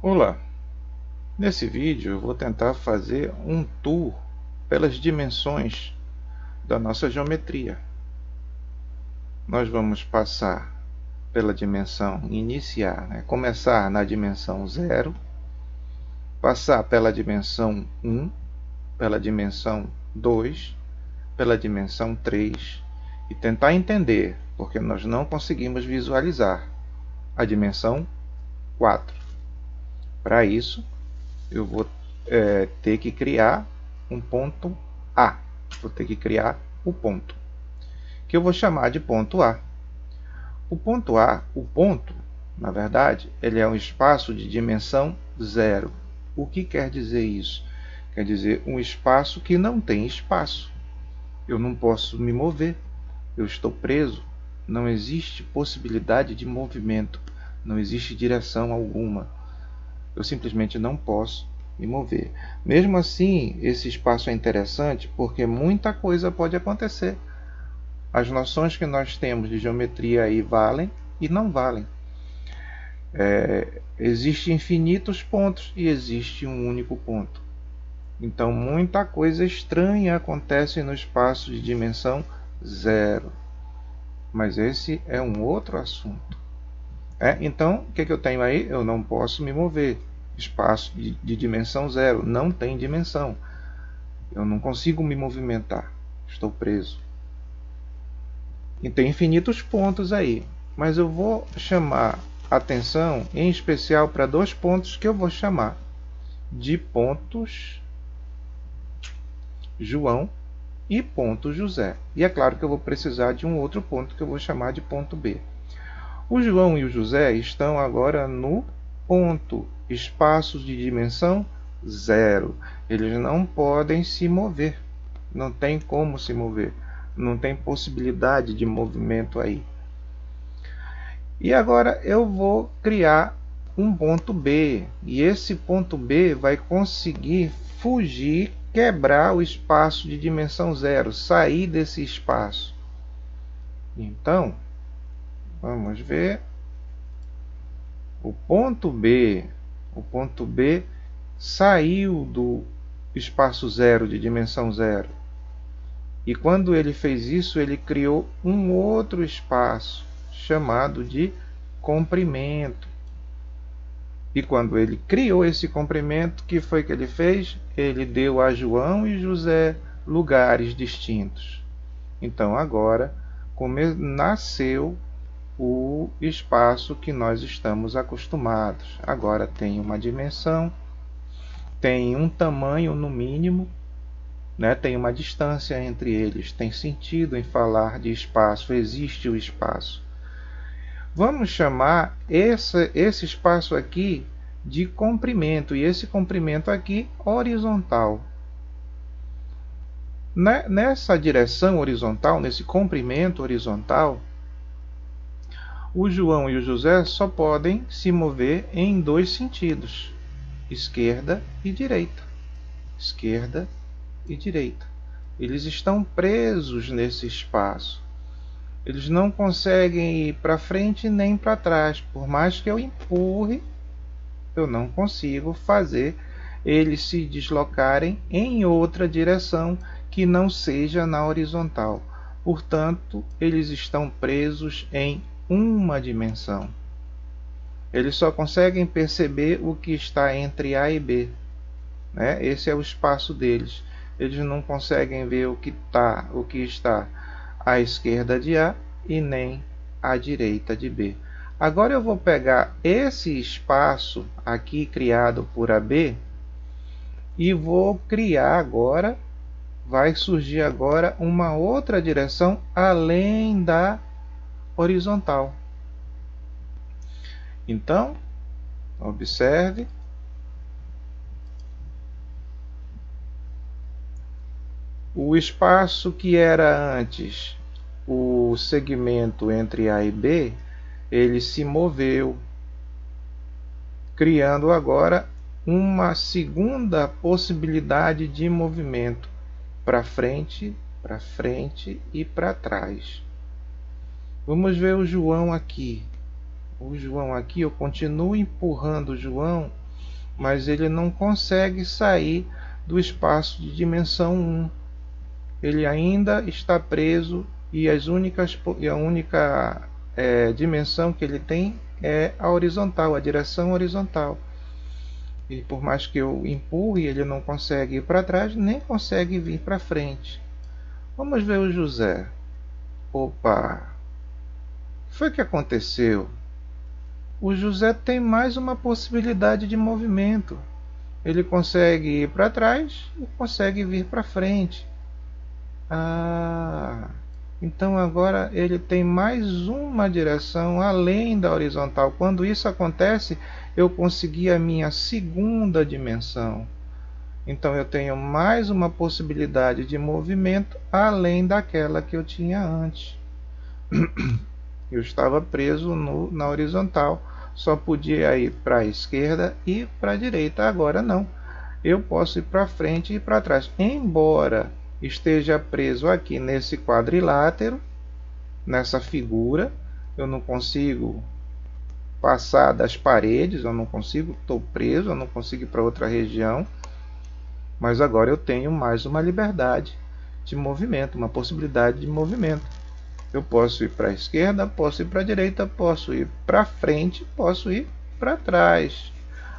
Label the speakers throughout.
Speaker 1: Olá, nesse vídeo eu vou tentar fazer um tour pelas dimensões da nossa geometria. Nós vamos passar pela dimensão iniciar, começar na dimensão 0, passar pela dimensão 1, pela dimensão 2, pela dimensão 3 e tentar entender, porque nós não conseguimos visualizar, a dimensão 4. Para isso, eu vou ter que criar um ponto A. Vou ter que criar o ponto, que eu vou chamar de ponto A. O ponto A, na verdade, ele é um espaço de dimensão 0. O que quer dizer isso? Quer dizer um espaço que não tem espaço. Eu não posso me mover. Eu estou preso. Não existe possibilidade de movimento. Não existe direção alguma. Eu simplesmente não posso me mover. Mesmo assim, esse espaço é interessante porque muita coisa pode acontecer. As noções que nós temos de geometria aí valem e não valem. Existem infinitos pontos e existe um único ponto. Então, muita coisa estranha acontece no espaço de dimensão 0. Mas esse é um outro assunto. Então, o que eu tenho aí? Eu não posso me mover. Espaço de dimensão 0 não tem dimensão. Eu não consigo me movimentar. Estou preso. E tem infinitos pontos aí. Mas eu vou chamar atenção em especial para dois pontos que eu vou chamar de pontos João e ponto José. E é claro que eu vou precisar de um outro ponto que eu vou chamar de ponto B. O João e o José estão agora no ponto, espaços de dimensão 0. Eles não podem se mover. Não tem como se mover. Não tem possibilidade de movimento aí. E agora eu vou criar um ponto B. E esse ponto B vai conseguir fugir, quebrar o espaço de dimensão 0, sair desse espaço. Então, vamos ver. O ponto B saiu do espaço 0, de dimensão 0. E quando ele fez isso, ele criou um outro espaço chamado de comprimento. E quando ele criou esse comprimento, o que foi que ele fez? Ele deu a João e José lugares distintos. Então agora nasceu o espaço que nós estamos acostumados. Agora tem uma dimensão, tem um tamanho no mínimo, tem uma distância entre eles. Tem sentido em falar de espaço, existe o espaço. Vamos chamar esse espaço aqui de comprimento, e esse comprimento aqui horizontal. Nessa direção horizontal, nesse comprimento horizontal, o João e o José só podem se mover em dois sentidos: esquerda e direita. Esquerda e direita. Eles estão presos nesse espaço. Eles não conseguem ir para frente nem para trás. Por mais que eu empurre, eu não consigo fazer eles se deslocarem em outra direção que não seja na horizontal. Portanto, eles estão presos em uma dimensão. Eles só conseguem perceber o que está entre A e B. Esse é o espaço deles. Eles não conseguem ver o que está à esquerda de A e nem à direita de B. Agora eu vou pegar esse espaço aqui criado por AB e vou criar agora, vai surgir agora uma outra direção além da horizontal. Então, observe. O espaço que era antes o segmento entre A e B, ele se moveu, criando agora uma segunda possibilidade de movimento para frente e para trás. Vamos ver o João aqui. O João aqui, eu continuo empurrando o João mas ele não consegue sair do espaço de dimensão 1. Ele ainda está preso e a única dimensão que ele tem é a horizontal, a direção horizontal. E por mais que eu empurre, ele não consegue ir para trás, nem consegue vir para frente. Vamos ver o José. Opa! O que foi que aconteceu? O José tem mais uma possibilidade de movimento. Ele consegue ir para trás e consegue vir para frente. Então agora ele tem mais uma direção além da horizontal. Quando isso acontece, eu consegui a minha segunda dimensão. Então eu tenho mais uma possibilidade de movimento além daquela que eu tinha antes. Eu estava preso na horizontal, só podia ir para a esquerda e para a direita. Agora não, eu posso ir para frente e para trás. Embora esteja preso aqui nesse quadrilátero, nessa figura, eu não consigo passar das paredes, eu não consigo, estou preso, eu não consigo ir para outra região. Mas agora eu tenho mais uma liberdade de movimento, uma possibilidade de movimento. Eu posso ir para a esquerda, posso ir para a direita, posso ir para frente, posso ir para trás.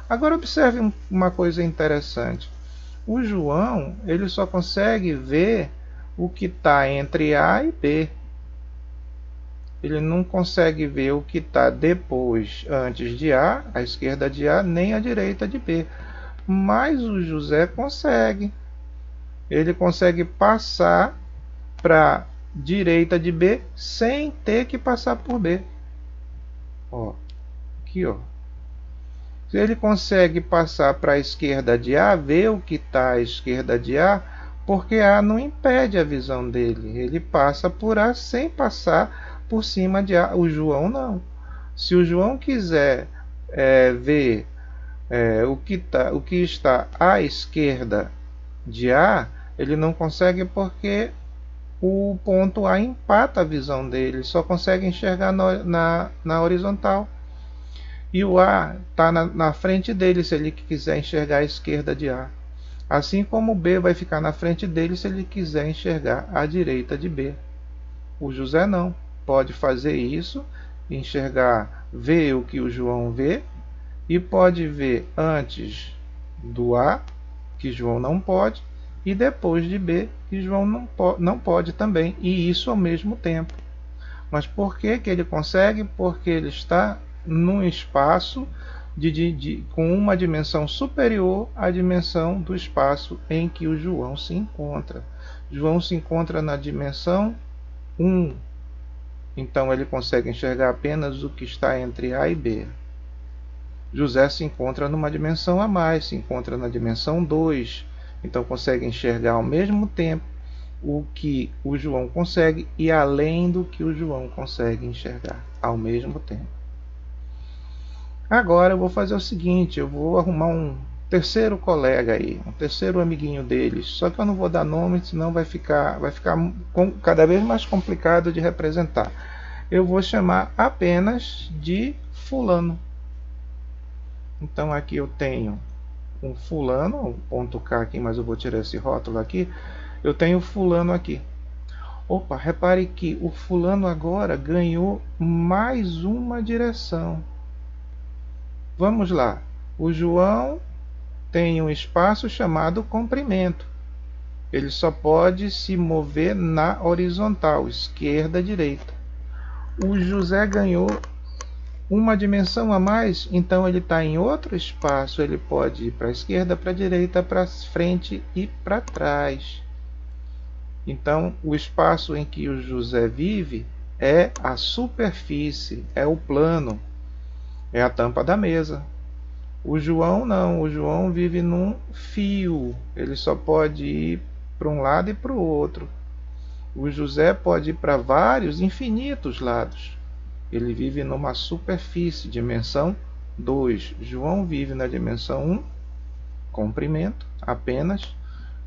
Speaker 1: Agora observe uma coisa interessante. O João, ele só consegue ver o que está entre A e B. Ele não consegue ver o que está depois, antes de A, à esquerda de A, nem à direita de B. Mas o José consegue. Ele consegue passar para a direita de B sem ter que passar por B. Ó, aqui, ó. Se ele consegue passar para a esquerda de A, ver o que está à esquerda de A, porque A não impede a visão dele. Ele passa por A sem passar por cima de A. O João não. Se o João quiser ver o que está à esquerda de A, ele não consegue porque o ponto A empata a visão dele. Ele só consegue enxergar na horizontal. E o A está na frente dele se ele quiser enxergar a esquerda de A. Assim como o B vai ficar na frente dele se ele quiser enxergar a direita de B. O José não. Pode fazer isso, enxergar, ver o que o João vê, e pode ver antes do A, que João não pode, e depois de B, que João não pode também, e isso ao mesmo tempo. Mas por que ele consegue? Porque ele está num espaço com uma dimensão superior à dimensão do espaço em que o João se encontra. João se encontra na dimensão 1. Então ele consegue enxergar apenas o que está entre A e B. José se encontra numa dimensão a mais, se encontra na dimensão 2. Então consegue enxergar ao mesmo tempo o que o João consegue e além do que o João consegue enxergar ao mesmo tempo. Agora eu vou fazer o seguinte, eu vou arrumar um terceiro colega aí, um terceiro amiguinho deles, só que eu não vou dar nome, senão vai ficar cada vez mais complicado de representar. Eu vou chamar apenas de fulano. Então aqui eu tenho um fulano, um ponto K aqui, mas eu vou tirar esse rótulo aqui. Eu tenho fulano aqui. Opa, repare que o fulano agora ganhou mais uma direção. Vamos lá. O João tem um espaço chamado comprimento. Ele só pode se mover na horizontal, esquerda, direita. O José ganhou uma dimensão a mais, então ele está em outro espaço. Ele pode ir para a esquerda, para a direita, para frente e para trás. Então, o espaço em que o José vive é a superfície, é o plano, é a tampa da mesa. O João não, o João vive num fio, ele só pode ir para um lado e para o outro. O José pode ir para vários, infinitos lados. Ele vive numa superfície, dimensão 2. João vive na dimensão 1, comprimento, apenas.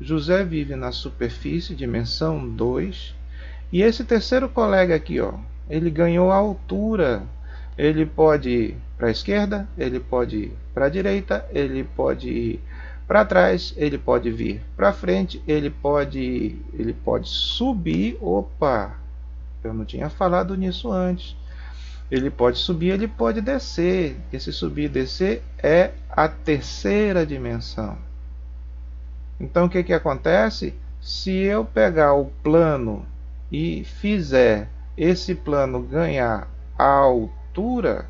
Speaker 1: José vive na superfície, dimensão 2. E esse terceiro colega aqui, ó, ele ganhou a altura. Ele pode ir para a esquerda, ele pode ir para a direita, ele pode ir para trás, ele pode vir para frente, ele pode subir. Opa, eu não tinha falado nisso antes. Ele pode subir, ele pode descer. Esse subir e descer é a terceira dimensão. Então o que que acontece? Se eu pegar o plano e fizer esse plano ganhar a altura,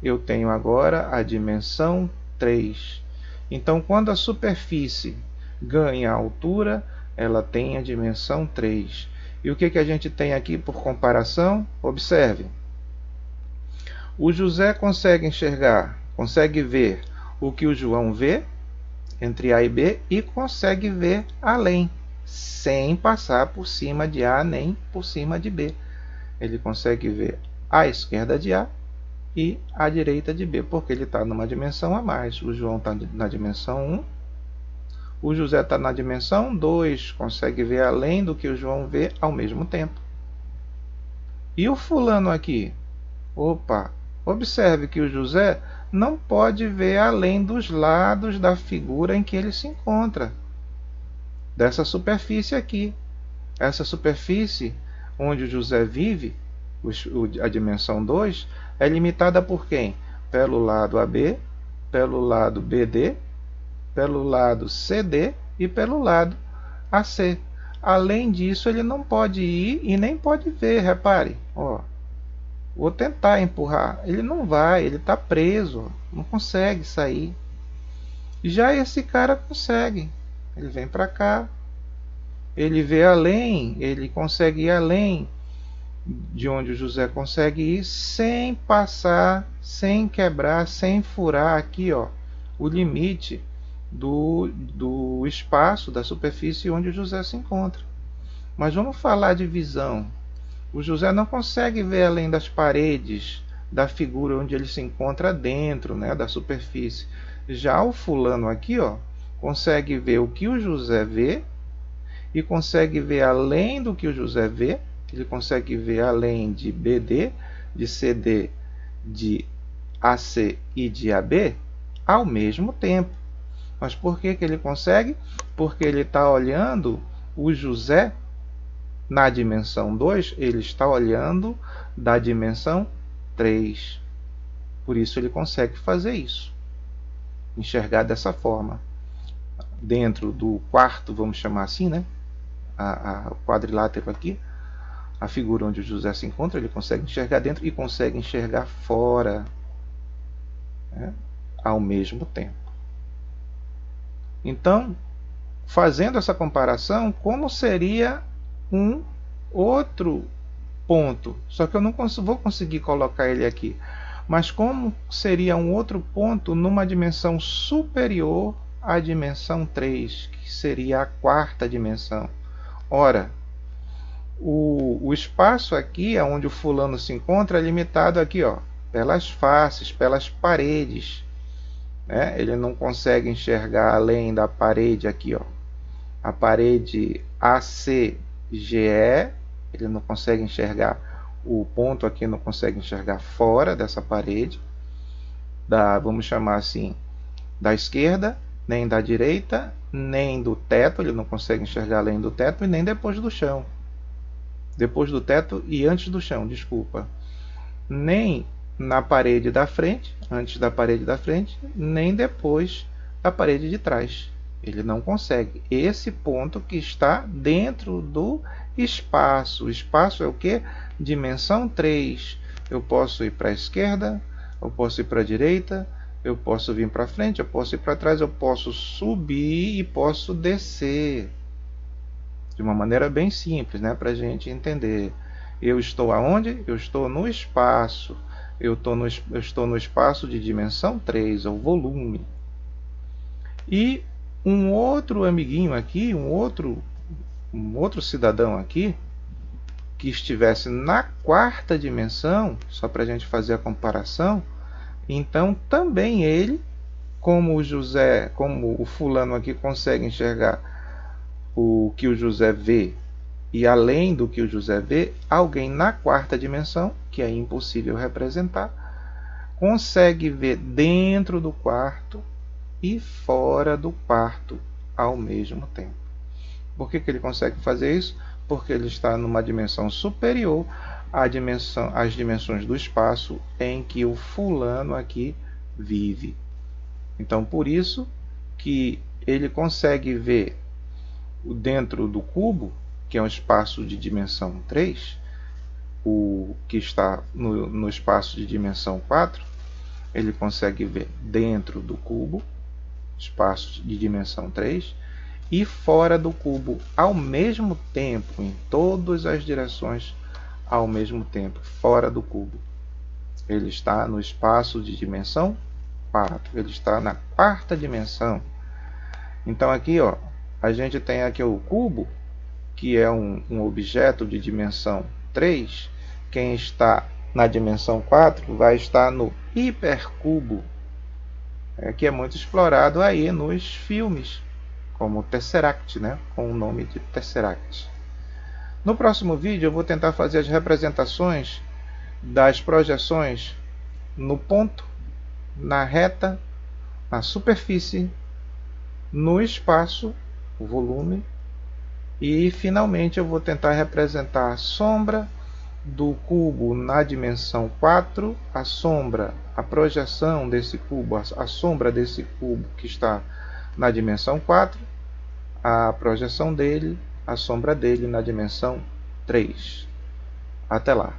Speaker 1: eu tenho agora a dimensão 3. Então, quando a superfície ganha altura, ela tem a dimensão 3. E o que que a gente tem aqui por comparação? Observe. O José consegue enxergar, consegue ver o que o João vê entre A e B e consegue ver além, sem passar por cima de A nem por cima de B. Ele consegue ver a esquerda de A e a direita de B, porque ele está numa dimensão a mais. O João está na dimensão 1, o José está na dimensão 2, consegue ver além do que o João vê ao mesmo tempo. E o fulano aqui? Opa, observe que o José não pode ver além dos lados da figura em que ele se encontra, dessa superfície aqui. Essa superfície onde o José vive, a dimensão 2, é limitada por quem? Pelo lado AB, pelo lado BD, pelo lado CD e pelo lado AC. Além disso, ele não pode ir e nem pode ver. Repare, ó, vou tentar empurrar, ele não vai, ele está preso, não consegue sair. Já esse cara consegue, ele vem para cá, ele vê além, ele consegue ir além de onde o José consegue ir, sem passar, sem quebrar, sem furar aqui, ó, o limite do espaço, da superfície onde o José se encontra. Mas vamos falar de visão. O José não consegue ver além das paredes da figura onde ele se encontra dentro, né, da superfície. Já o fulano aqui, ó, consegue ver o que o José vê e consegue ver além do que o José vê. Ele consegue ver além de BD, de CD, de AC e de AB ao mesmo tempo. Mas por que que ele consegue? Porque ele está olhando o José na dimensão 2, ele está olhando da dimensão 3. Por isso ele consegue fazer isso. Enxergar dessa forma. Dentro do quarto, vamos chamar assim, né? O quadrilátero aqui. A figura onde o José se encontra, ele consegue enxergar dentro e consegue enxergar fora, né, ao mesmo tempo. Então, fazendo essa comparação, como seria um outro ponto? Só que eu não vou conseguir colocar ele aqui. Mas como seria um outro ponto numa dimensão superior à dimensão 3, que seria a quarta dimensão? Ora, o espaço aqui, onde o fulano se encontra, é limitado aqui, ó, pelas faces, pelas paredes, né? Ele não consegue enxergar além da parede aqui, ó, a parede ACGE, ele não consegue enxergar o ponto aqui, não consegue enxergar fora dessa parede, vamos chamar assim, da esquerda, nem da direita, nem do teto, ele não consegue enxergar além do teto e nem depois do chão. Depois do teto e antes do chão, desculpa. Nem na parede da frente, antes da parede da frente, nem depois da parede de trás. Ele não consegue. Esse ponto que está dentro do espaço. O espaço é o que? Dimensão 3. Eu posso ir para a esquerda, eu posso ir para a direita, eu posso vir para frente, eu posso ir para trás, eu posso subir e posso descer. De uma maneira bem simples, né, para a gente entender. Eu estou aonde? Eu estou no espaço. Eu estou no espaço de dimensão 3, ou volume. E um outro amiguinho aqui, um outro cidadão aqui, que estivesse na quarta dimensão, só para a gente fazer a comparação, então também ele, como o José, como o fulano aqui consegue enxergar o que o José vê e além do que o José vê, alguém na quarta dimensão, que é impossível representar, consegue ver dentro do quarto e fora do quarto ao mesmo tempo. Por que ele consegue fazer isso? Porque ele está numa dimensão superior às dimensões do espaço em que o fulano aqui vive. Então, por isso que ele consegue ver dentro do cubo, que é um espaço de dimensão 3, o que está no espaço de dimensão 4, ele consegue ver dentro do cubo, espaço de dimensão 3, e fora do cubo ao mesmo tempo, em todas as direções ao mesmo tempo, fora do cubo. Ele está no espaço de dimensão 4, ele está na quarta dimensão. Então aqui, ó, a gente tem aqui o cubo, que é um objeto de dimensão 3. Quem está na dimensão 4 vai estar no hipercubo, que é muito explorado aí nos filmes, como Tesseract, né? Com o nome de Tesseract. No próximo vídeo eu vou tentar fazer as representações das projeções no ponto, na reta, na superfície, no espaço, o volume, e finalmente eu vou tentar representar a sombra do cubo na dimensão 4, a sombra, a projeção desse cubo, a sombra desse cubo que está na dimensão 4, a projeção dele, a sombra dele na dimensão 3. Até lá!